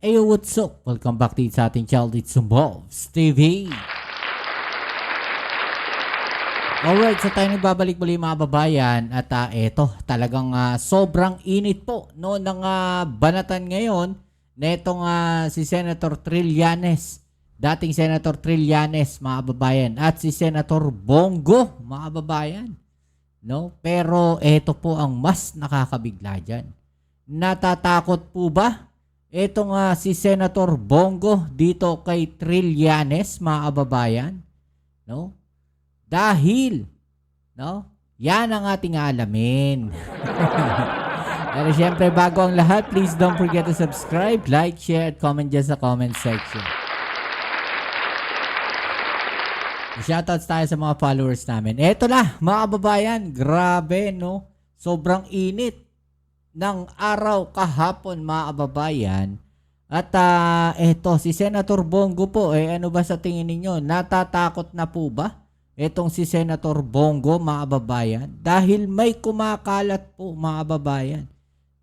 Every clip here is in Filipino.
Ayo, what's up? Welcome back din sa ating channel, It's Bobs TV. Alright, so tayo nagbabalik muli mga babayan. At eto, talagang sobrang init po no, ng banatan ngayon na itong si Senator Trillanes. Dating Senator Trillanes mga babayan. At si Senator Bongo mga babayan. No? Pero eto po ang mas nakakabigla dyan. Natatakot po ba itong si Senator Bongo dito kay Trillanes mga kababayan? No? Dahil, no? Yan ang ating alamin. Pero syempre, bago ang lahat, please don't forget to subscribe, like, share, at comment dyan sa comment section. Shoutouts tayo sa mga followers namin. Eto na, mga kababayan, grabe, no? Sobrang init ng araw kahapon mga kababayan. At eto si Senator Bongo po, ano ba sa tingin ninyo? Natatakot na po ba etong si Senator Bongo mga kababayan? Dahil may kumakalat po mga kababayan,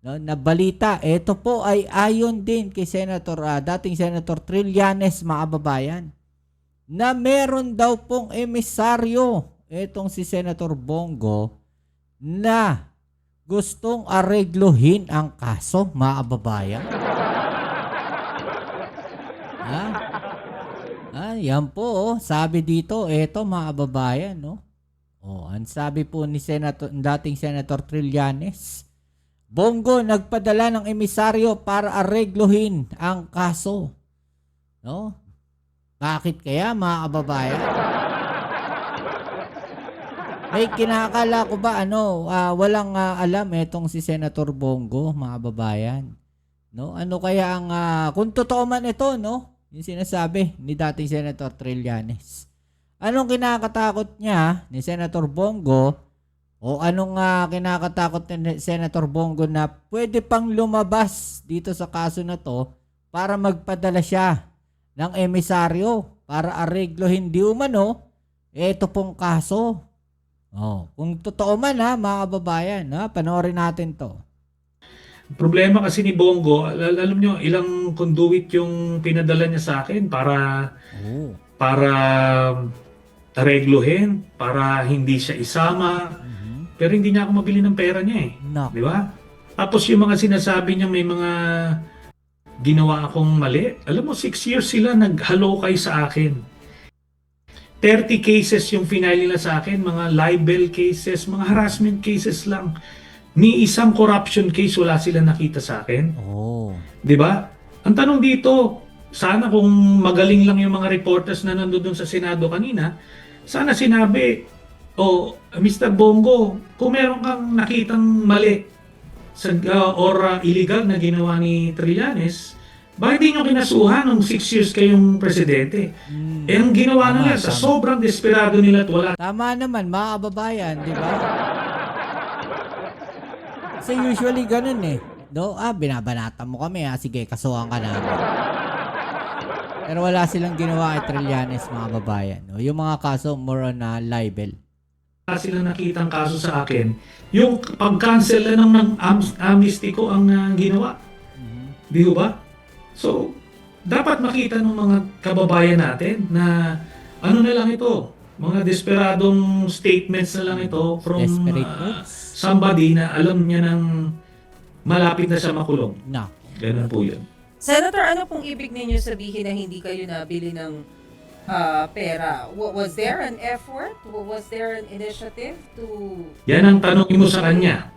no, na balita. Eto po ay ayon din kay dating Senator Trillanes mga kababayan, na meron daw pong emisaryo etong si Senator Bongo na gustong aregluhin ang kaso, mga kababayan. Yan po, sabi dito, eto mga kababayan, no? Ang sabi po ni dating Senator Trillanes, Bongo nagpadala ng emisaryo para aregluhin ang kaso. No? Bakit kaya, mga kababayan? May kinakala ko ba walang alam etong si Senator Bongo mga babayan, no? Ano kaya ang kung totoo man ito, no? Yung sinasabi ni dating Senator Trillanes. Anong kinakatakot niya ni Senator Bongo, o anong kinakatakot ni Senator Bongo na pwede pang lumabas dito sa kaso na to para magpadala siya ng emisaryo para areglohin di umano ito pong kaso? Kung totoo man mga kababayan, panoorin natin to. Problema kasi ni Bongo, alam nyo, ilang conduit yung pinadala niya sa akin para aregluhin, para hindi siya isama. Pero hindi niya ako mabili ng pera niya Di ba? Tapos yung mga sinasabi niya may mga ginawa akong mali. Alam mo, 6 years sila naghalokay sa akin. 30 cases yung final nila sa akin, mga libel cases, mga harassment cases lang. Ni isang corruption case wala sila nakita sa akin. 'Di ba? Ang tanong dito, sana kung magaling lang yung mga reporters na nandoon sa Senado kanina, sana sinabi, Mr. Bongo, kung meron kang nakitang mali or illegal na ginawa ni Trillanes, bakit di nyo kinasuhan nung 6 years kayong presidente? Ang ginawa nila sa sobrang desperado nila at wala. Tama naman, mga kababayan, di ba? Kasi usually ganun no? Binabanatan mo kami sige, kasuhan ka namin. Pero wala silang ginawa kay Trillanes, mga kababayan. No? Yung mga kaso, more on libel. Wala silang nakitang kaso sa akin. Yung pag-cancel ng amnesty ko ang ginawa. Di ba? So, dapat makita ng mga kababayan natin na ano na lang ito, mga desperadong statements na lang ito from somebody na alam niya ng malapit na siya makulong. Ganun po yun. Senator, ano pong ibig ninyo sabihin na hindi kayo nabili ng pera? Was there an effort? Was there an initiative to... Yan ang tanongin mo sa kanya.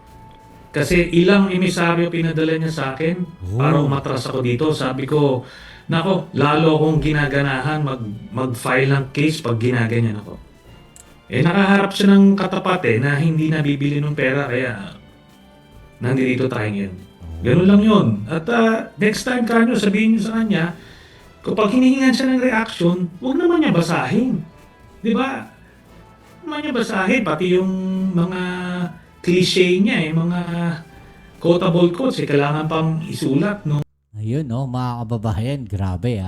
Kasi ilang emisaryo pinadala niya sa akin para umatras ako dito. Sabi ko, nako, lalo akong ginaganahan mag-file ng case pag ginaganyan ako. Nakaharap siya ng katapat na hindi nabibili ng pera, kaya nandito tayo ngayon. Ganun lang yun. At next time kanyo, sabihin niyo sa kanya, kapag hinihingan siya ng reaction, huwag naman niya basahin. Di ba? Naman niya basahin, pati yung mga cliche niya mga quotable quotes, kailangan pang isulat, no? Ayun, mga kababayan, grabe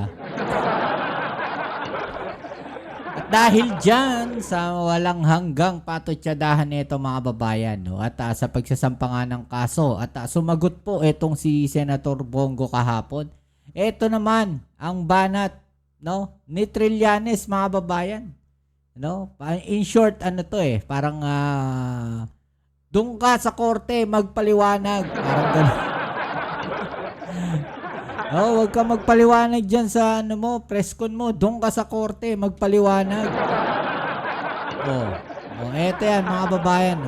At dahil dyan, sa walang hanggang patutsadahan nito mga babayan, no? At sa pagsasampa nga ng kaso, at sumagot po itong si Senator Bongo kahapon. Ito naman ang banat, no, ni Trillanes, mga babayan. No? In short, ano to parang doon ka sa korte magpaliwanag. Parang gano'n. Wag ka magpaliwanag dyan sa press con mo. Doon ka sa korte magpaliwanag. Eto yan, mga babayan.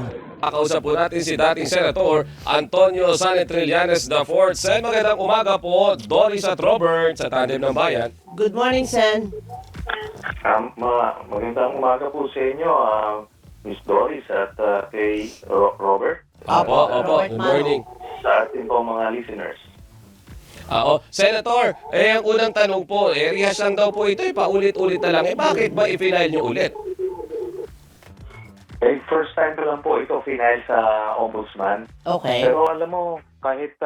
Kakausap po natin si dating Senator Antonio Sani Trillanes IV. Sen, magandang umaga po. Doris at Robert sa Tandem ng Bayan. Good morning, Sen. Magandang umaga po sa inyo, Miss Doris at kay Robert. Opo. Robert Good Mano. morning. Sa ating po mga listeners. Senator, ang unang tanong po, rehas lang daw po ito, paulit-ulit na lang. Bakit ba i-file nyo ulit? First time ko lang po ito final sa Ombudsman. Okay. Pero alam mo, kahit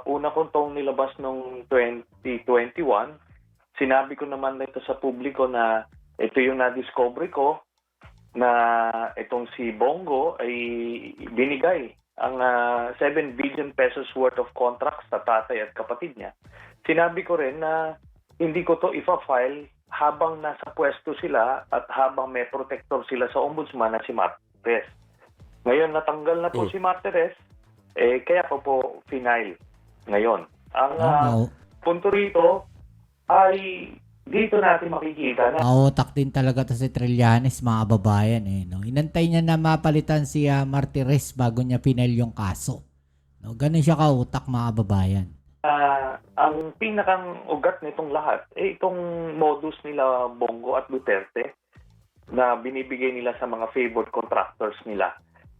una kong tong nilabas noong 2021, sinabi ko naman ito sa publiko na ito yung na-discover ko na itong si Bongo ay binigay ang 7 billion pesos worth of contracts sa tatay at kapatid niya. Sinabi ko rin na hindi ko to ipa-file habang nasa pwesto sila at habang may protector sila sa ombudsman na si Martires. Ngayon natanggal na po si Martires, kaya ko po final ngayon. Ang punto rito ay dito natin makikita na Mautak din talaga to si Trillanes, mga babayan no. Inantay niya na mapalitan si Martires bago niya final yung kaso. No, ganun siya kautak, mga babayan. ang pinakang ugat nitong lahat itong modus nila Bongo at Duterte na binibigay nila sa mga favored contractors nila.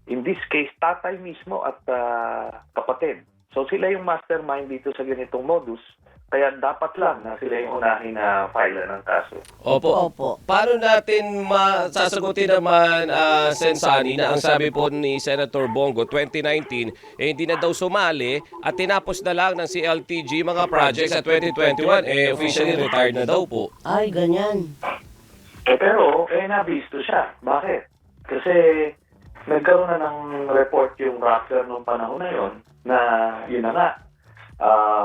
In this case, tatay mismo at kapatid. So sila yung mastermind dito sa ganitong modus. Kaya dapat lang na sila yung unahin na file ng kaso. Opo. Paano natin masasagutin naman, Sensani, na ang sabi po ni Senator Bongo 2019, hindi na daw sumali at tinapos na lang ng CLTG mga projects sa 2021, officially retired na daw po. Ay, ganyan. Pero, nabisto siya. Bakit? Kasi nagkaroon na ng report yung Rappler noong panahon na yon na yun na nga,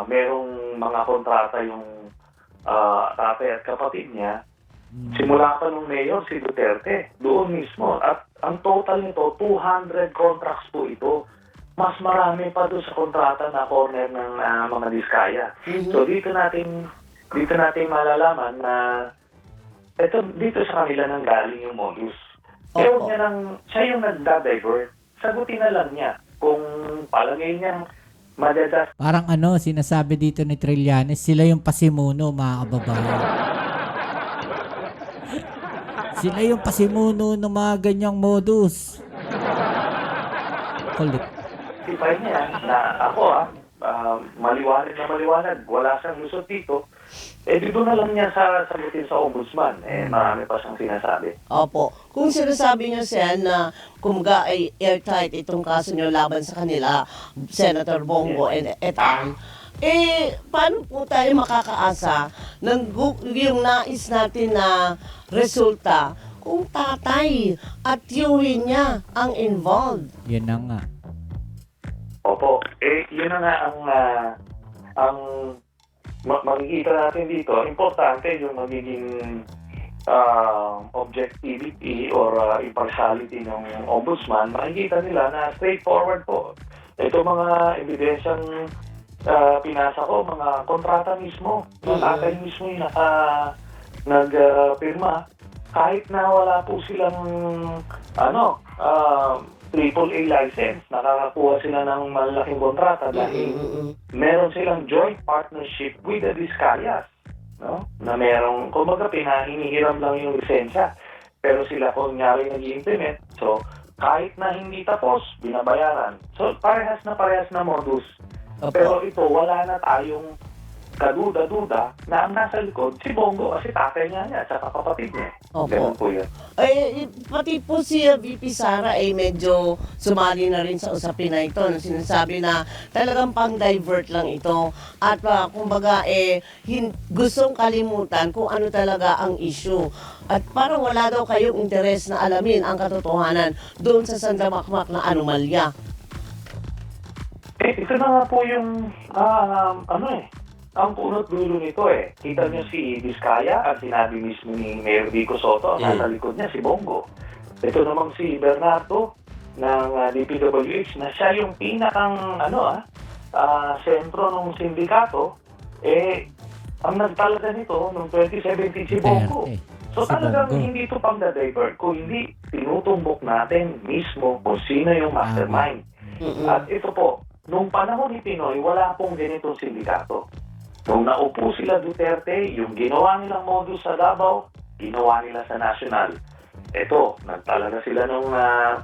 merong mga kontrata yung tatay at kapatid niya. Simula pa nung mayor si Duterte, doon mismo. At ang total nito, 200 contracts po ito. Mas marami pa doon sa kontrata na corner ng mga Diskaya. So dito natin malalaman na dito sa kanila nang galing yung modus. Kaya siya yung nagda-divert. Sagutin na lang niya kung palagay niyang madadas. Parang sinasabi dito ni Trillanes, sila yung pasimuno, mga kababayan. Sila yung pasimuno ng mga ganyang modus. Kulit. Tipay niya na ako maliwanag. Wala siyang lusot dito. Dito na lang niya sagutin sa ombudsman. Marami pa siyang sinasabi. Opo. Kung sinasabi niyo, Sen, na kumbaga ay airtight itong kaso niyo laban sa kanila, Senator Bongo et al., paano po tayo makakaasa ng yung nais natin na resulta kung tatay at tiyuhin niya ang involved? Yan na nga. Opo. Yun na nga ang makikita natin dito. Importante yung magiging objectivity or impartiality ng ombudsman. Makikita nila na straightforward po. Ito mga ebidensyang pinasa ko, mga kontrata mismo. Mga tatay mismo yung nagpirma. Kahit na wala po silang AAA license, nakakakuha sila ng malaking kontrata dahil meron silang joint partnership with the Diskayas, no? Na merong, kumbaga hinihiram lang yung lisensya, pero sila kunyari nag-i-implement. So, kahit na hindi tapos, binabayaran. So, parehas na modus. Pero ito, wala na tayong kaduda-duda na ang nasa likod si Bongo kasi tatay niya at saka kapatid niya. Ganun po yun. Pati po si VP Sara medyo sumali na rin sa usapin na ito. Sinasabi na talagang pang-divert lang ito. At kumbaga gustong kalimutan kung ano talaga ang issue. At parang wala daw kayong interes na alamin ang katotohanan doon sa sandamakmak na anomalya. Ito na nga po yung ang punot dulo nito eh. Kita niyo si Vizcaya, ang sinabi mismo ni Mayor Vico Soto, ang nasa likod niya si Bongo. Ito namang si Bernardo ng DPWH na siya yung pinakang sentro ng sindikato, ang nagtalaga nito noong 2017 si Bongo. So Si talagang Bongo. hindi ito pang divert kung hindi tinutumbok natin mismo kung sino yung mastermind. At ito po, nung panahon ni Pinoy, wala pong ganitong sindikato. Nung naupo sila Duterte, yung ginawa nilang modus sa Davao, ginawa nila sa National. Ito, nagtalaga sila ng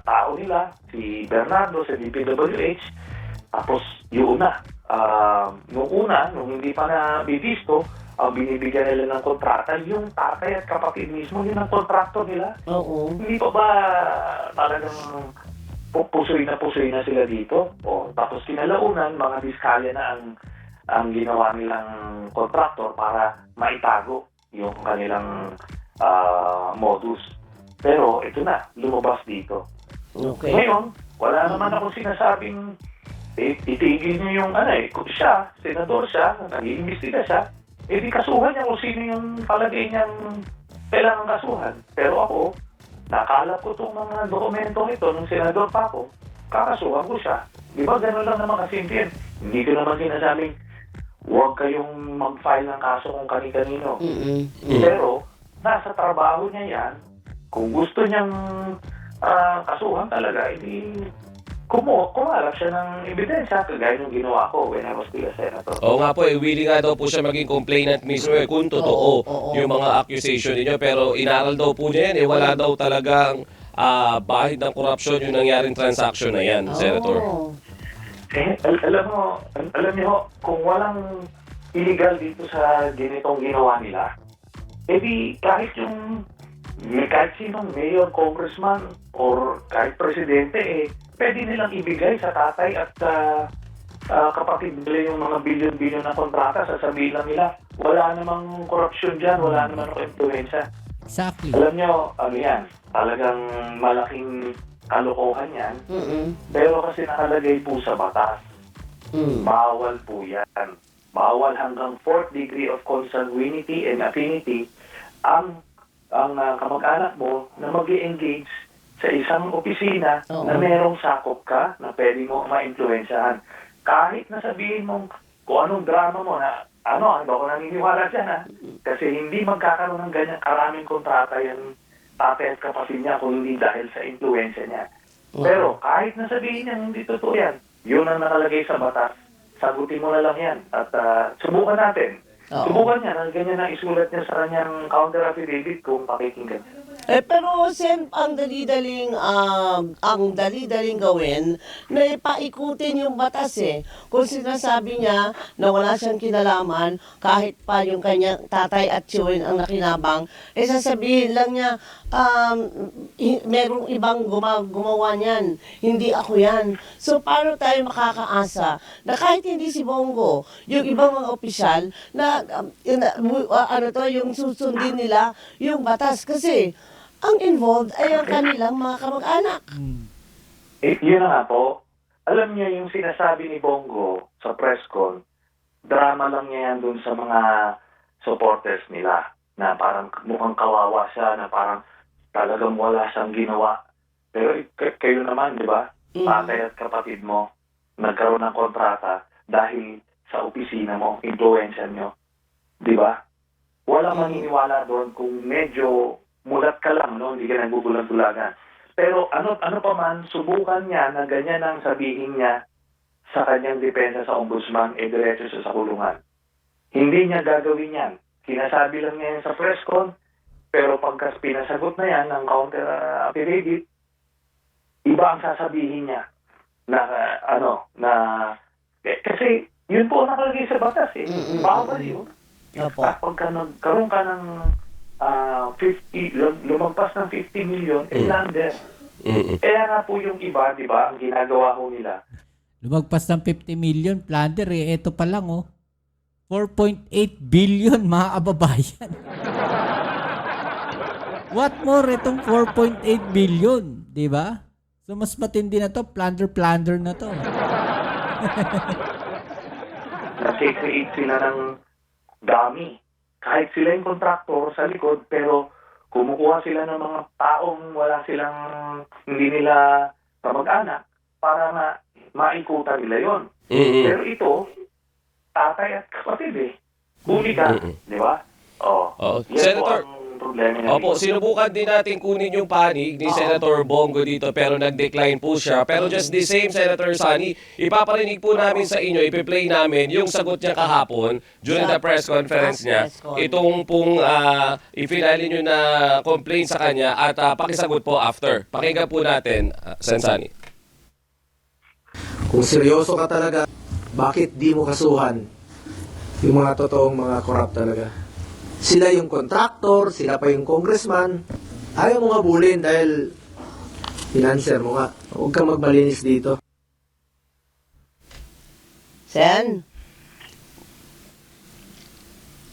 tao nila, si Bernardo sa DPWH, tapos yun na. Nung hindi pa na bibisto, ang binibigyan nila ng kontrata, yung tatay at kapatid mismo, yun ang kontraktor nila. Oo. Hindi pa ba talagang pusoy na sila dito? Tapos kinalaunan, mga Vizcaya na ang ginawa nilang kontraktor para maitago yung kanilang modus. Pero ito na, lumabas dito. Okay. Ngayon, wala naman akong sinasabing itigil niyo yung kung siya, senador siya, nag-iimbestiga siya, di kasuhan niya kung sino yung palagay niyang kailangan kasuhan. Pero ako, nakalap ko itong mga dokumentong ito ng senador pa ako, kakasuhan ko siya. Di ba gano'n lang naman kasimple yan? Hindi ko naman sinasabing huwag kayong mag-file ng kaso kung kani-kanino. Pero, nasa trabaho niya yan. Kung gusto niyang kasuhan talaga, kumalap siya ng ebidensya kagaya ng ginawa ko when I was still a senator. Oo nga po, willing nga daw po siya maging complainant mismo kung totoo yung mga accusation ninyo. Pero inaral daw po niya yan, wala daw talagang bahid ng korupsyon yung nangyaring transaction na yan, Senator. Alam niyo, kung walang illegal dito sa ganitong ginawa nila, kahit sinong mayor, congressman, or kahit presidente, pwede nilang ibigay sa tatay at kapatid nila yung mga bilyon-bilyon na kontrata. Sasabihin lang nila, wala namang korupsyon dyan, wala namang influensya. Exactly. Alam nyo, yan, talagang malaking kalokohan yan. Pero kasi nakalagay po sa batas, bawal po yan. Bawal hanggang 4th degree of consanguinity and affinity ang kamag-anak mo na mag-i-engage sa isang opisina na merong sakop ka na pwede mo ma-influensyahan. Kahit na sabihin mong kung anong drama mo na hindi ako naniniwala dyan kasi hindi magkakaroon ng ganyan karaming kontrata yung tatay at kapatid niya kung hindi dahil sa influensya niya. Pero kahit na sabihin niya hindi totoo yan, yun ang nakalagay sa batas, sagutin mo na lang yan at subukan natin. Subukan niya na ganyan na isulat niya sa kanyang counter affidavit kung pakikinggan niya. Pero Sen, ang dali-daling gawin na ipaikutin yung batas Kung sinasabi niya na wala siyang kinalaman, kahit pa yung kanyang tatay at tiyuhin ang nakinabang, sasabihin lang niya, merong ibang gumawa niyan, hindi ako yan. So, paano tayo makakaasa na kahit hindi si Bongo, yung ibang mga opisyal na yung susundin nila yung batas kasi ang involved ay ang kanilang mga kamag-anak. Yun na nga po. Alam niyo yung sinasabi ni Bongo sa press con, drama lang niya yan dun sa mga supporters nila na parang mukhang kawawa siya, na parang talagang wala siyang ginawa. Pero kayo naman, di ba? Tatay at kapatid mo, nagkaroon ng kontrata dahil sa opisina mo, influensya nyo. Di ba? Walang maniniwala doon kung medyo mulat ka lang, no? Hindi ka nagbubulag-bulagan. Pero ano pa man, subukan niya na ganyan ang sabihin niya sa kanyang depensa sa ombudsman, diretso siya sa kulungan. Hindi niya gagawin yan. Sinasabi lang niya yan sa press con, pero pagkas pinasagot na yan ng counter affidavit, iba ang sasabihin niya na kasi yun po ang nakalagay sa batas Bawal yun. Pagka nagkaroon ka ng lumagpas ng 50 million, lander. Kaya nga po yung iba, di ba, ang ginagawa ko nila. Lumagpas ng 50 million, plunder ito pa lang 4.8 billion mga kababayan. What more itong 4.8 billion, di ba? So mas matindi na to, plunder na to. nag-create sila ng dummy. Kahit sila yung kontraktor sa likod, pero kumukuha sila ng mga taong hindi nila kamag-anak para nga maikutan nila yon. Pero ito, tatay at kapatid eh. Huli ka, di ba? Oo. Yan Senator, po ang problema niya. opo, sinubukan din natin kunin yung panig ni Senator Bongo dito pero nag-decline po siya. Pero just the same, Senator Sonny, ipaparinig po namin sa inyo, ipi-play namin yung sagot niya kahapon during the press conference niya. Itong pong i-file nyo na complaint sa kanya at pakisagot po after. Pakinggan po natin, Sen. Sonny. Kung seryoso ka talaga, bakit di mo kasuhan yung mga totoong mga corrupt talaga? Sila yung contractor, sila pa yung congressman. Ayaw mo nga bulin dahil financer mo nga. Huwag kang magmalinis dito. Sen?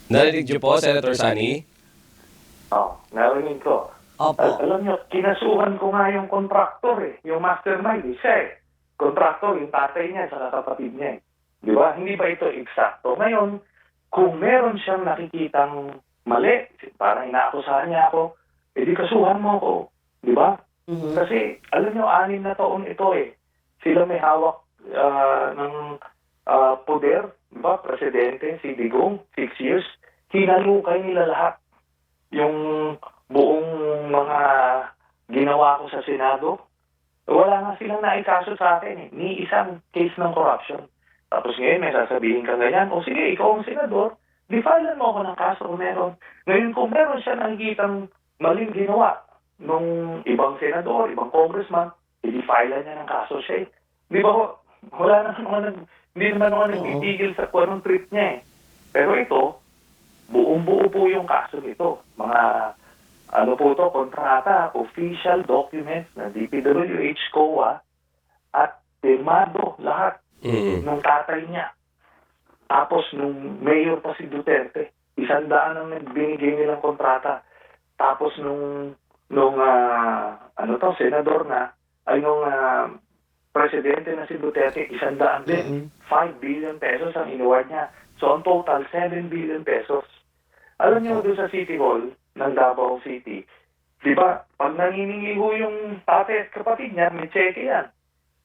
Narinig niyo po, Senator Sonny? Narinig ko. Opo. Alam nyo, kinasuhan ko nga yung contractor eh. Yung mastermind eh. Siya eh. Contractor, yung tatay niya sa kapatid niya eh. Di ba? Hindi ba ito eksakto? Ngayon, kung meron siyang nakikitang mali, parang inaakusahan niya ako, edi kasuhan mo ako. Di ba? Kasi, alam nyo, 6 na taon ito eh. Sila may hawak ng poder, di ba? Presidente, si Digong, 6 years. Hinalukay nila lahat. Yung buong mga ginawa ko sa Senado, wala nga silang naikaso sa akin eh. Ni isang case ng corruption. Tapos ngayon may sasabihin ka ganyan, o sige, ikaw ang senador, di-filean mo ako ng kaso kung meron. Ngayon kung meron siya nakikitang maling ginawa nung ibang senador, ibang congressman, di-filean niya ng kaso siya eh. Di ba, hindi naman ako nagtitigil sa kung anong trip niya eh. Pero ito, buong-buo po yung kaso nito. Mga, kontrata, official documents na DPWH, COA, at pirmado lahat ng tatay niya. Tapos nung mayor pa si Duterte, 100 ang binigay nilang kontrata. Tapos nung senador na, presidente na si Duterte, 100 din. 5 billion pesos ang inaward niya. So ang total, 7 billion pesos. Alam niyo doon sa City Hall ng Davao City, di ba, pag nanginingi ho yung tatay at kapatid niya, may cheque yan.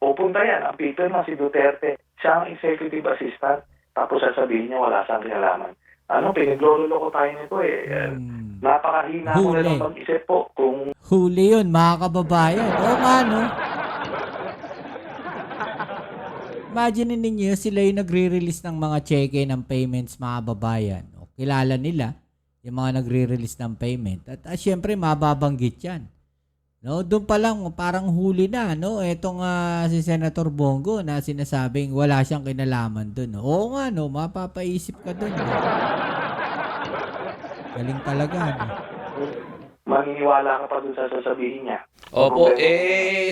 Pupunta yan, ang pipirma si Duterte, siya ang executive assistant, tapos sasabihin niya wala siyang kinalaman. Pinagloloko tayo nito eh. Napakahina ko na lang mag-isip po kung... Huli yun, mga kababayan. Oo nga, no? Imagine ninyo, sila yung nagre-release ng mga cheque ng payments, mga babayan. O, kilala nila yung mga nagre-release ng payment. At syempre, mababanggit yan. No, doon pa lang parang huli na, no? Etong si Senator Bongo na sinasabing wala siyang kinalaman doon. Oo nga, no? Mapapaisip ka doon. No? Galing talaga, no? Maniniwala ka pa dun sa sasabihin niya. Opo,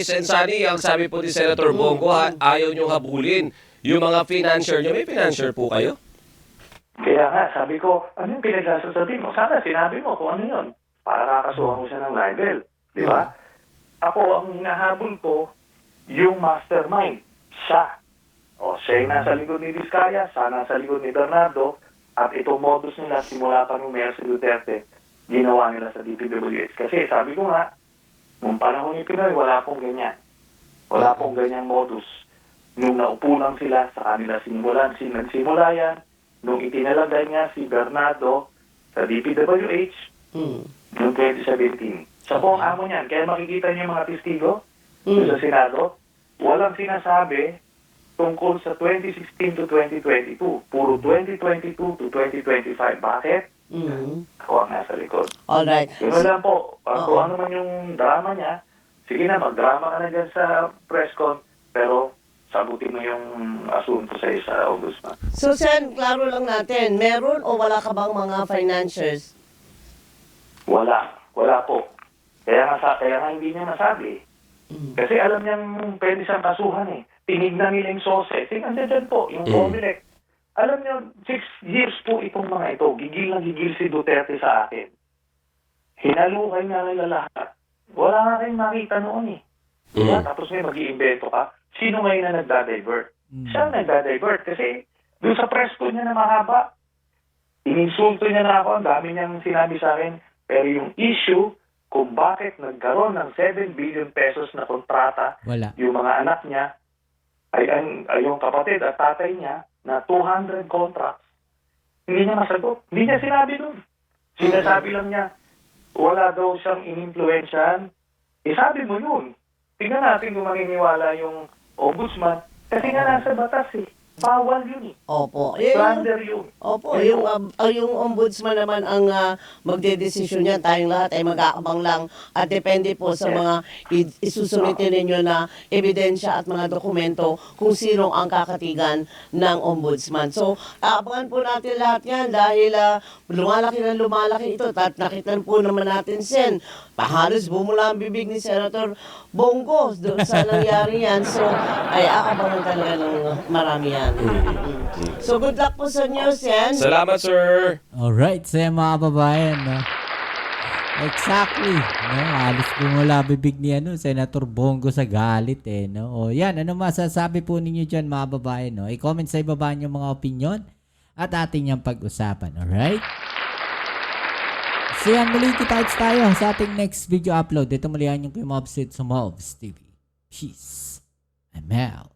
Sen. Sonny, ang sabi po ni Senator Bongo, ayaw niyong habulin. Yung mga financier niyo, may financier po kayo? Kaya nga, sabi ko, ano yung pinagsasabihin mo? Sana sinabi mo kung ano yun. Para kakasuhan ko siya ng libel. Di ba? Ako, ang hinahabol ko, yung mastermind. Siya. Siya yung nasa likod ni Vizcaya, siya nasa likod ni Bernardo, at itong modus nila, simula pa nung Mayor si Duterte, ginawa nila sa DPWH. Kasi sabi ko nga, nung panahon ni Pinoy, wala pong ganyan. Wala pong ganyang modus. Nung naupo lang sila, sa kanila nagsimula yan. Nung itinalagay nga si Bernardo sa DPWH, noong 2017. Siya po ang amo niyan. Kaya makikita niyo yung mga testigo sa Senado, walang sinasabi tungkol sa 2016 to 2022. Puro 2022 to 2025. Bakit? Ako ang nasa likod. Alright. Yun lang po. Kung ano man yung drama niya, sige na, mag-drama ka na dyan sa press con, pero sagutin mo yung asunto sa Ombudsman. So, Sen, klaro lang natin, meron o wala ka bang mga financiers? Wala. Wala po. Kaya nga hindi niya nasabi. Kasi alam niyang pwede siyang kasuhan eh. Tinignan nila yung SOSE. Sige, dyan po, yung COMELEC. Alam niyo, 6 years po itong mga ito. Gigil na gigil si Duterte sa akin. Hinalukay nga nila lahat. Wala nga kayong makita noon eh. Diba? Tapos may mag-iimbento ka. Sino ngayon na nagda-divert? Siya ang nagda-divert kasi Doon sa presto niya na mahaba, ininsulto niya na ako, ang dami niyang sinabi sa akin. Pero yung issue, kung bakit nagkaroon ng 7 billion pesos na kontrata, Wala. yung mga anak niya, ay yung kapatid at tatay niya, na 200 contracts, hindi niya masagot. Hindi niya sinabi doon. Sinasabi lang niya, wala daw siyang ininfluensyahan. Sabi mo yun. Tingnan natin kung maniniwala yung ombudsman. Kasi nga nasa batas eh. Bawal yun eh. Opo. Slander yun. Opo, yung ombudsman naman ang magdedesisyon niyan. Tayong lahat ay mag-aabang lang at depende po sa mga isusumite ninyo na ebidensya at mga dokumento kung sino ang kakatigan ng ombudsman. So, aabangan po natin lahat yan dahil lumalaki na lumalaki ito at nakita po naman natin, Sen, halos bumula ang bibig ni Senator Bongo doon sa nangyari yan. So, ay aabangan talaga ng marami yan. So, good luck po sa inyo, Sen. Salamat, sir. Alright, so yan mga babayan, no? Exactly. No? Alis bumula bibig ni Senator Bongo sa galit eh. No? O yan, ano masasabi po ninyo dyan mga babayan? No? I-comment sa ibaba nyo mga opinion at ating yung pag-usapan. Alright? So yan, muli kita-kits tayo sa ating next video upload. Dito muli yan yung Kuya Mobs sa Mobs TV. Peace. I'm out.